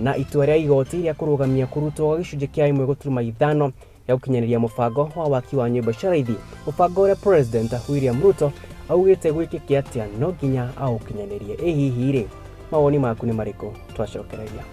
na itua ria igoti ria kurugamia kurutwo gicunji kia 1.5 ya gukinyaniria mubango wa waki wa nyumba cia raithi. Mubango uria President William Ruto augite gwikike atia no nginya au kinyanirie. Hihi ri mawoni maku ni mariko? Twacokereria.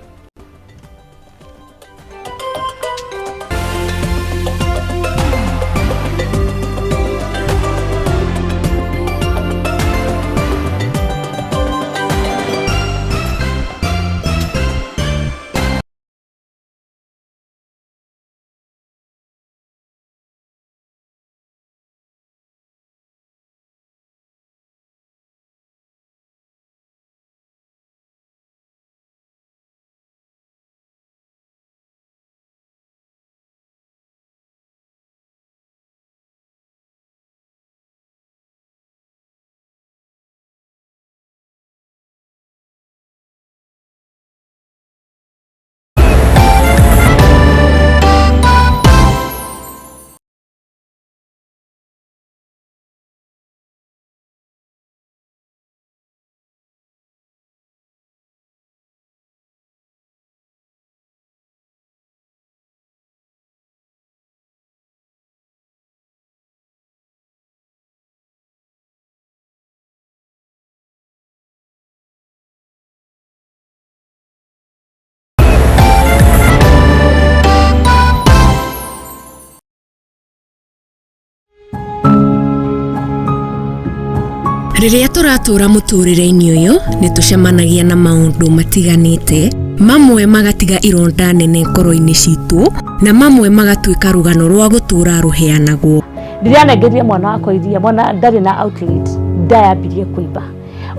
Rĩrĩa tũratũra mũtũrĩre-inĩ ũyũ nĩ tũcemanagia na maũndũ matiganĩte, mamwe magatiga ironda nene ngoro-inĩ citũ na mamwe magatuĩka rũgano rwa gũtũra rũheanagwo. Rĩrĩa nengeria mwana wakwa iria, mwana ndarĩ na outlet, ndayambirie kũimba.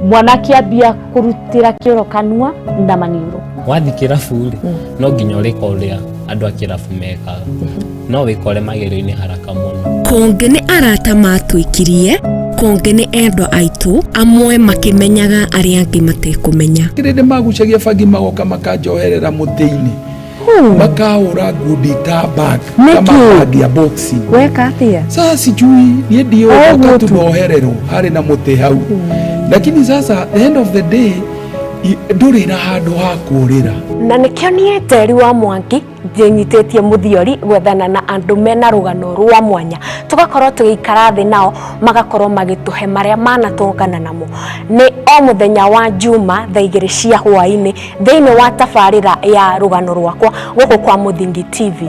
Mwana kĩambia kũrutĩra kĩoro kanua na maniũrũ. Wathi kĩrabu no nginya ũrĩka ũrĩa andũ a kĩrabu mekaga, no wĩkore magerio-inĩ haraka mũno. Konge nĩ arata matwĩkirie, konge nĩ endwa aitũ, amwe makĩmenyaga arĩa angĩ matekũmenya. Kĩrĩndĩ magucagia bangi magoka makanjoherera mũtĩ-inĩ, makahũra ngundi ta bag kama bag ya boxing. Weka atĩa? Sasa sijui niĩ ndiũĩ tunohererwo harĩ na mũtĩ hau, lakini sasa the end of the day ndũrĩ na handũ ha kũrĩra. Na nĩkĩo niĩ Teri wa Mwangi njĩnyitĩtie mũthiori gwethana na andũ mena rũgano rwa mwanya, tũgakorwo tũgĩikara thĩ nao magakorwo magĩtũhe marĩa manatũngana namo. Nĩ o mũthenya wa Juma thaa 2 cia hwaĩ-inĩ thĩinĩ wa tabarĩra ya rũgano rwakwa gũkũ kwa Muthingi TV.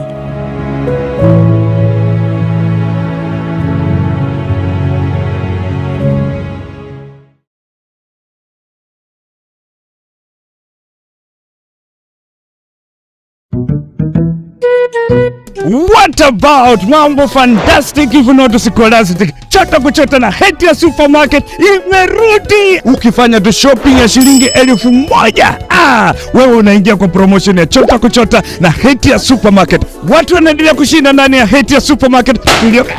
What about mambo fantastic if not scholastic? Chota kuchota na Hatia Supermarket imerudi. Ukifanya tu shopping ya shilingi 1000, wewe unaingia kwa promotion ya chota kuchota na Hatia Supermarket. Watu wanaendelea kushinda ndani ya Hatia Supermarket. Ni yangu.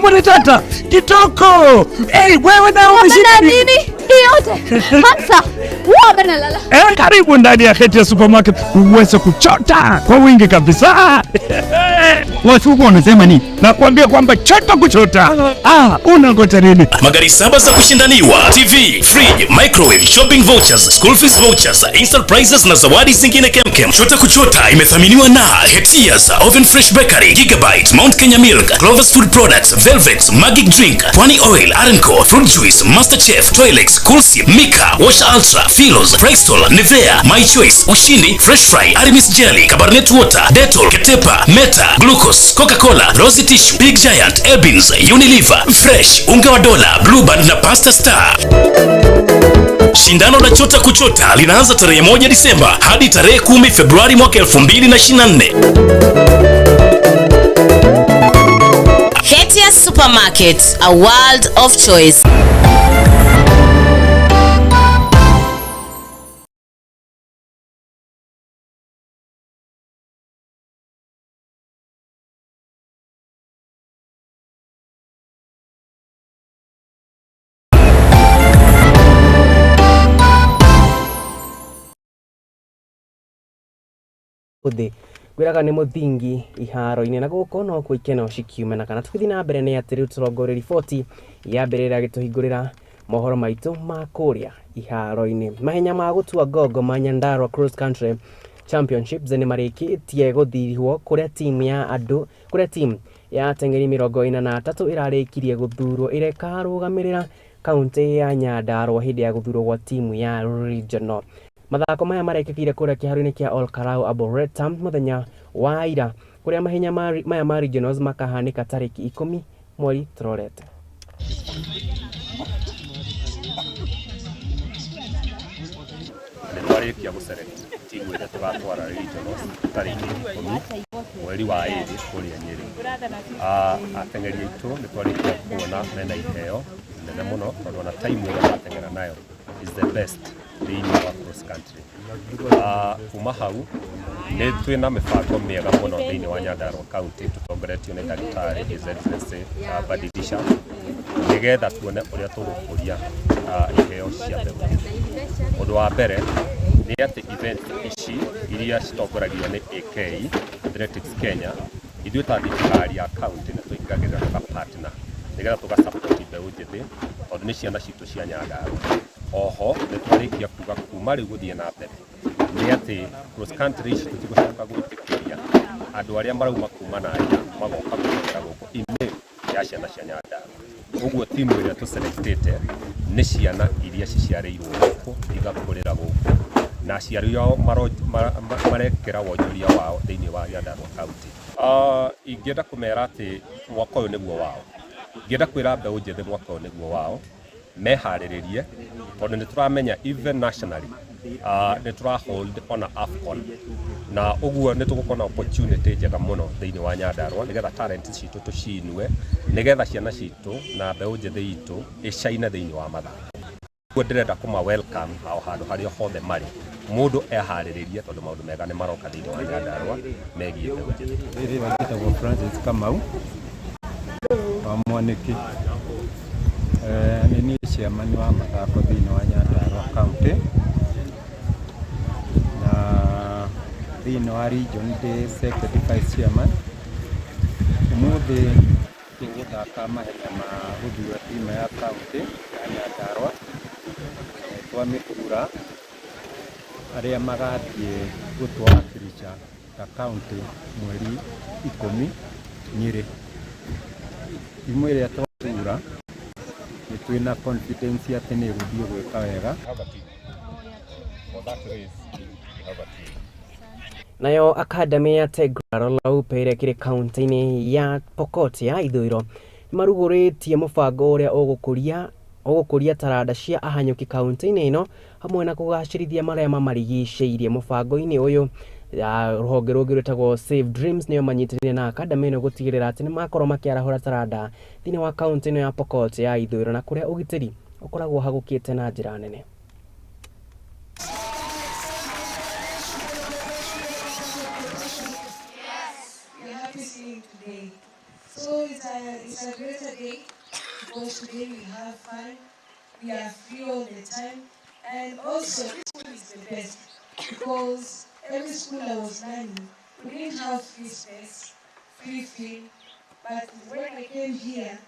Mwana tata kitoko. Wewe na umeshika nini? Yote. Hamsa. Wewe nalala. Karibu ndani ya Hatia Supermarket uweze kuchota kwa wingi kabisa. Watu wanasema nini? Nakwambia kwamba chota kuchota. Unangoja nini? Magari 7 za kushindaniwa, TV, fridge, microwave, shopping vouchers, school fees vouchers, instant prizes na zawadi zingine kemkem. Chota kuchota imethaminiwa na Hetia's Oven Fresh Bakery, Gigabyte, Mount Kenya Milk, Clover's Food Products, Velvet, Magic Drink, Pwani Oil, Arenco, Fruit Juice, Masterchef, Toilex, Coolsip, Mika, Wash Ultra, Philos, Prestol, Nivea, My Choice, Ushindi, Fresh Fry, Arimis Jelly, Cabernet Water, Dettol, Ketepa, Meta, Glucose, Coca-Cola, Rosy Tissue, Big Giant, Ebins, Unilever, Fresh, Unga wa Dola, Blue Band na Pasta Star. Shindano la chota kuchota linaanza tarehe 1 Disemba hadi tarehe 10 Februari mwaka 2024. Hatia Supermarket, a world of choice. Uthi gwiraga nĩ Muthingi iharo-inĩ na gũkũ no kũ ikeno cikiumana kana tũgĩthiĩ na mbere nĩ atĩ rĩu tũrongoreirie riboti ya mbere ĩrĩa gĩtũhingũrĩra mohoro maitũ ma kũrĩa iharo-inĩ. Mahenya ma gũtua ngongo ma Nyandarua Cross Country Championships nĩ marĩkĩtie gũthirwo kũrĩa timu ya ateng'eri 43 ĩrarĩkirie gũthurwo ĩrĩa ĩkarũgamĩrĩra kaunti ya Nyandarua hĩndĩ ya gũthurwo gwa timu ya Regional. Mathako maya marekĩkire kũrĩa kĩharo-inĩ kĩa Olkarau Arboretum mũthenya wa ira kũrĩa mahenya maya ma Regionals makahanĩka tarĩki 10 mweri tũrorete. Nĩtwarĩkia gũselect timu ĩrĩa tũgatwara Regionals tarĩki 10 mweri wa ĩrĩ kũrĩa Nyeri. Ateng'eri aitũ nĩtwarĩkia kuona mena iheo nene mũno tondũ ona time ĩrĩa mateng'era nayo is the best thĩinĩ wa cross country. Kuma hau nĩ twĩna mĩbango mĩega mũno thĩinĩ wa Nyandarua County tũtongoretio nĩ Ndagĩtarĩ His Excellency Badidisha nĩgetha tuone ũrĩa tũgũkũria iheo cia mbegũ. Ũndũ wa mbere nĩ atĩ event ici iria citongoragio nĩ AK Athletics Kenya ithuĩ ta thirikari ya county nĩ tũingagĩrĩra tũka-partner nĩgetha tũga-support mbeũ njĩthĩ tondũ nĩ ciana citũ cia Nyandarua. Oho nĩ twarĩkia kuga kuma rĩu gũthiĩ na mbere nĩ atĩ cross country ici tũtigũcoka gwĩtĩkĩria andũ arĩa marauma kuma na nja magoka gũthakĩra gũkũ ime ya ciana cia Nyandarua. Ũguo timu ĩrĩa tũselectĩte nĩ ciana iria ciciarĩirwo gũkũ igakũrĩra gũkũ na aciari ao marekĩra wonjoria wao thĩinĩ wa Nyandarua County. Ingĩenda kũmera atĩ mwaka ũyũ nĩguo wao. Ingĩenda kwĩra mbeũ njĩthĩ mwaka ũyũ nĩguo wao, meharĩrĩrie tondũ nĩ tũramenya even nationally nĩ tũrahold on AFCON, na ũguo nĩ tũgũkorwo na opportunity njega mũno thĩinĩ wa Nyandarua nĩgetha talent citũ tũcinue, nĩgetha ciana citũ na mbeũ njĩthĩ itũ ĩcaine thĩinĩ wa mathako. Ũguo ndĩrenda kũma welcome ao handũ harĩa hothe marĩ, mũndũ eharĩrĩrie tondũ maũndũ mega nĩ maroka thĩinĩ wa Nyandarua megiĩ mbeũ njĩthĩ. Rĩrĩ wagĩtagwo Francis Kamau wa Mwanĩki, nĩ niĩ chairman wa mathako thĩinĩ wa Nyandarua County, na thĩinĩ wa region ndĩ secretary vice chairman. Ũmũthĩ tũgũthaka mahenya ma gũthura timu ya county ya Nyandarua twa mĩkura arĩa magathiĩ gũtũwakilisha ta county mweri 10 Nyĩrĩ. Timu ĩrĩa twathura nĩ twĩna confidence atĩ nĩ ĩgũthiĩ gwĩka wega. Nayo academy ya Tegla Laupe ĩrĩa kĩrĩ kaunti-inĩ ya Pokot ya ithũĩro marugũrĩtie mũbango ũrĩa ũgũkũria taranda cia ahanyũki kaunti-inĩ ĩno hamwe na kũgacĩrithia marĩa mamarigicĩirie. Mũbango-inĩ ũyũ rũhonge rũngĩ rwĩtagwo Save Dreams nĩo manyitanĩire na academy ĩno gũtigĩrĩra atĩ nĩ makorwo makĩarahũra taranda thĩinĩ wa kaunti ĩno ya Pokot ya ithũĩro na kũrĩa ũgitĩri ũkoragwo hagũkĩte na njĩra nene. Today. So it's a greater day because today we have fun, we are free all the time, and also this school is the best because every school I was learning, we didn't have free space, free feel, but when I came here,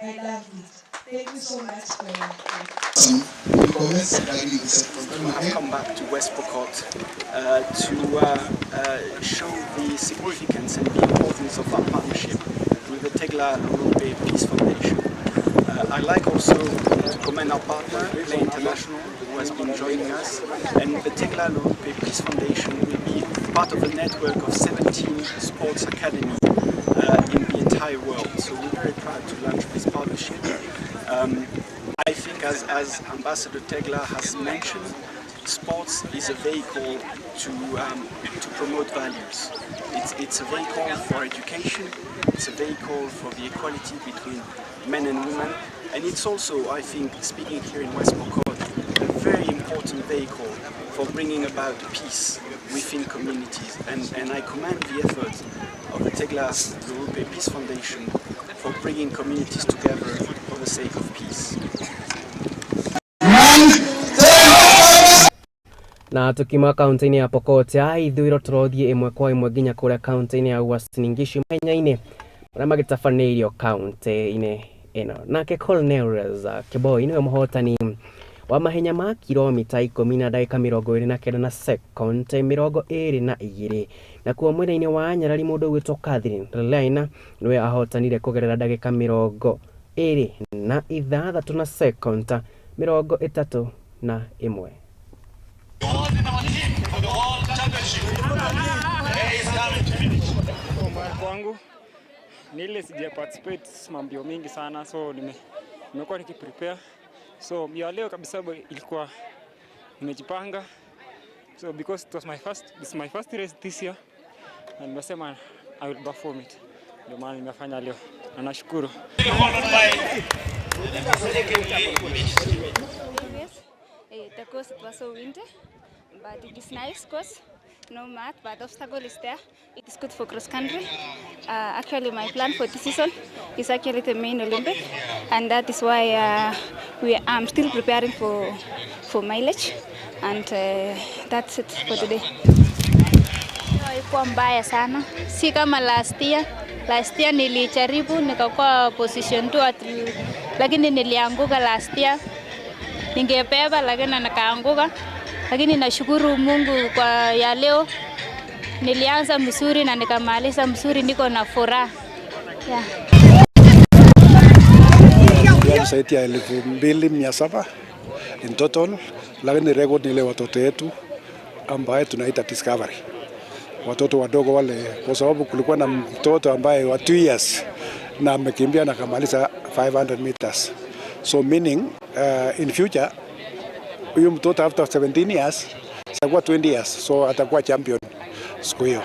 I loved it. Thank you so much for your time. We have come back to West Pokot to show the significance and the importance of our partnership with the Tegla Laupe Peace Foundation. I'd like also to commend our partner, Play International, who has been joining us, and the Tegla Laupe Peace Foundation will be part of a network of 17 sports academies in the entire world. So we're very proud to launch this partnership. I think as Ambassador Tegla has mentioned, sports is a vehicle to promote values. It's a vehicle for education, it's a vehicle for the equality between men and women, and it's also, I think, speaking here in West Pokot, a very important vehicle for bringing about peace within communities. And I commend the efforts of the Tegla Laupe Peace Foundation for bringing communities together for the sake of peace. Na tukima kaunti-inĩ ya Pokot ya ithũĩro tũrothiĩ ĩmwe kwa ĩmwe nginya kũrĩa kaunti-inĩ ya Uasin Gishu mahenya-inĩ marĩa magĩtabanĩirio kaunti-inĩ ĩno. Nake Colonels Kiboi nĩwe mũhotani wa mahenya ma kilomita 10 na dakika 29 na second 22. Na kuo mwena-inĩ wa Nyarari mũndũ ũgwĩtwo Catherine Lelaina nĩwe ahotanire kũgerera dakika 26 na second 31. Kwangu nile sija participate mambio mingi sana, so nimekuwa nikiprepare. So mbio leo kabisa ilikuwa nimejipanga, so because it was my first race this year, and nimesema I will perform it. Ndio maana nimefanya leo na nashukuru. The course it was so windy, but it is nice course. No math, but obstacle is there. It is good for cross country. Actually, my plan for this season is actually the main Olympic, and that is why I'm still preparing for mileage, and that's it for today. Ilikuwa mbaya sana, si kama last year. Last year nilijaribu nikakuwa position 2 lakini nilianguka last year. Ningebeba lakini nikaanguka. Lakini nashukuru Mungu kwa ya leo. Nilianza mzuri na nikamaliza mzuri, niko na furaha. Zaidi ya 2,700 in total, lakini record ni ile watoto wetu ambaye tunaita Discovery, watoto wadogo wale, kwa sababu kulikuwa na mtoto ambaye wa 2 years na amekimbia na akamaliza 500 meters. So meaning in future huyu mtoto after 17 years atakuwa 20 years, so atakuwa champion siku hiyo.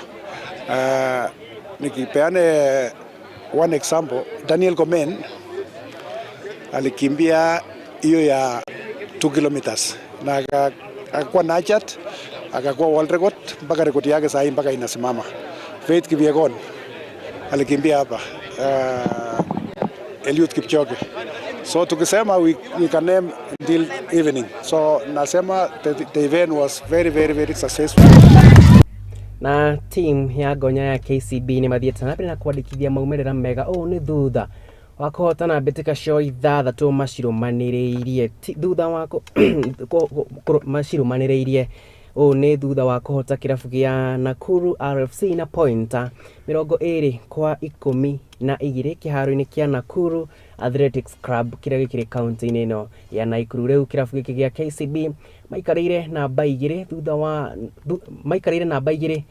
Nikipeane one example, Daniel Komen alikimbia hiyo ya 2 kilometers na akakuwa najat, akakuwa world record, mpaka rekodi yake sasa mpaka inasimama. Faith Kipyegon alikimbia hapa, Eliud Kipchoge. So tukisema we can name until evening. So nasema the event was very successful. Na team ya gonya ya KCB ni mathiete na mbere na kwandikithia maumerera mega ni thutha wa kuhotana mbitika cio ithathatu macirumaniriirie thutha wa macirumaniriirie ni thutha wa kuhota kirabu gia Nakuru RFC na point 20-12 kiharo-ini kia Nakuru Athletics Club kiria gikiri county-ini ino ya Nakuru. Riu kirabu giki gia KCB maikarire namba 2 thutha wa maikarire namba 2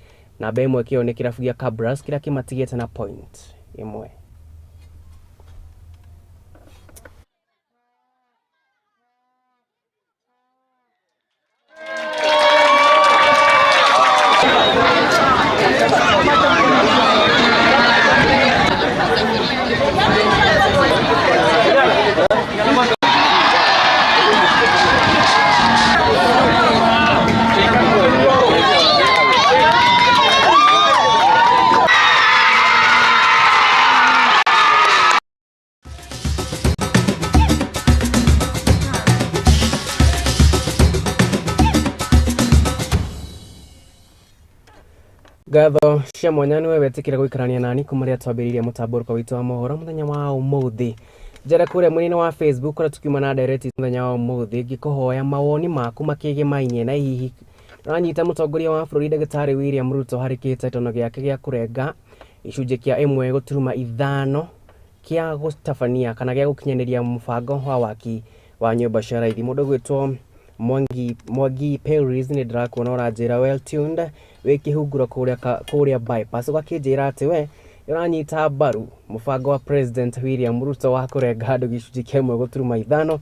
namba 1 kio ni kirabu gia Cabras kiria kimatigite na point 1. Gatho cia mwanya niwe wetikira guikarania nani kumaria twambiriria mutamburuko witu wa mohoro muthenya wa umuthi. Njara kuria mwini wa Facebook kora tukiuma na direct muthenya wa umuthi ngikuhoya mawoni maku makigimainie na hihi ranyita mutongoria wa bururi Ndagĩtarĩ William Ruto hari kĩhĩtahĩtano gĩake gĩa kũrenga icunjĩ kĩa 1.5 kia gũtabania kana gĩa gũkinyanĩria mũbango wa waki wa nyũmba cia raithi. Mũndũ gwĩtwo Mwangi Paris ni ndirakuona ũranjĩra well tuned wĩkĩhunguro kũrĩa bypass ũgakĩnjĩra atĩ we ũranyita mbaru mũbango wa President William Ruto wa kũrenga andũ gĩcunjĩ kĩa 1.5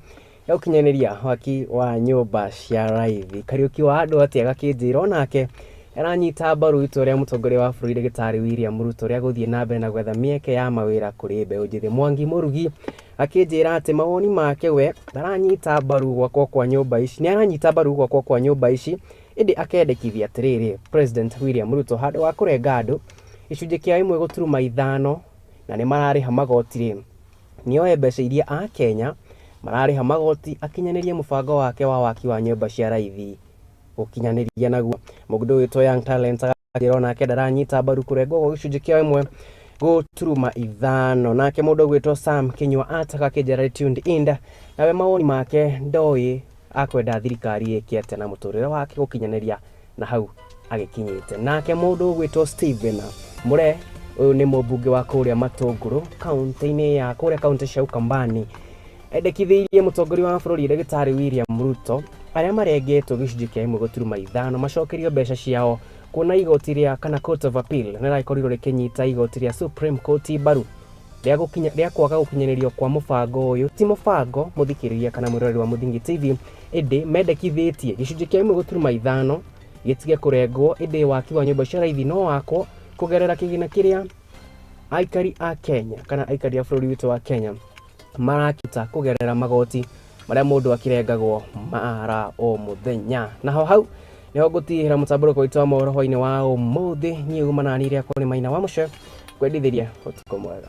ya gũkinyanĩria waki wa nyũmba cia raithi. Kariũki wa andũ atĩ agakĩnjĩra onake aranyita mbaru itua rĩa mũtongoria wa bũrũri Ndagĩtarĩ William Ruto rĩa gũthiĩ na mbere na gwetha mĩeke ya mawĩra kũrĩ mbeũ njĩthĩ. Mwangi Mũrugi akĩnjĩra atĩ mawoni make we ndaranyita mbaru gwakwo kwa nyũmba ici, nĩ aranyita mbaru gwakwo kwa nyũmba ici, ĩndĩ akendekithia atĩrĩrĩ President William Ruto handũ wa kũrenga andũ icunjĩ kĩa 1.5 na nĩ mararĩha magoti rĩ, nĩoe mbeca iria a Kenya mararĩha magoti akinyanĩrie mũbango wake wa waki wa nyũmba cia raithi gũkinyanĩria naguo. Mũndũ wĩtwo Young Talent agĩrwo nake ndaranyita mbaru kũrengwo gwa gĩcunjĩ kĩa 1.5. Nake mũndũ gwĩtwo Sam Kinyua ataka kĩnjara tuned in nawe mawoni make ndoĩ akwenda thirikari ĩke atĩa na mũtũrĩre wake gũkinyanĩria na hau agĩkinyĩte. Nake mũndũ gwĩtwo Stephen Mure ũyũ nĩ mũmbunge wa kũrĩa Matũngũrũ kaunti-inĩ ya kũrĩa kaunti cia Ukambani endekithĩirie mũtongoria wa bũrũri Ndagĩtarĩ William Ruto arĩa marengetwo gĩcunjĩ kĩa 1.5 macokerio mbeca ciao kuona igoti rĩa kana Court of Appeal nĩragĩkorirwo rĩkĩnyita igoti rĩa Supreme Court mbaru rĩa kwaga gũkinyanĩrio kwa mũbango ũyũ. Ti mũbango mũthikĩrĩria kana mwĩroreri wa Mũthingi TV, ĩndĩ mendekithĩtie gĩcunjĩ kĩa 1.5 gĩtige kũrengwo, ĩndĩ waki wa nyũmba cia raithi no wakwo kũgerera kĩgĩna kĩrĩa aikari a Kenya kana aikari a bũrũri witũ wa Kenya marakita kũgerera magoti marĩa mũndũ akĩrengagwo mara o mũthenya. Naho hau niho ngũtihĩra mũtamburuko witũ wa Mohoro Hwai-Ini wa ũmũthĩ. Niĩ uma naniĩ rĩakwa nĩ Maina wa Mũcwe kwendithĩria ũtukũ mwega.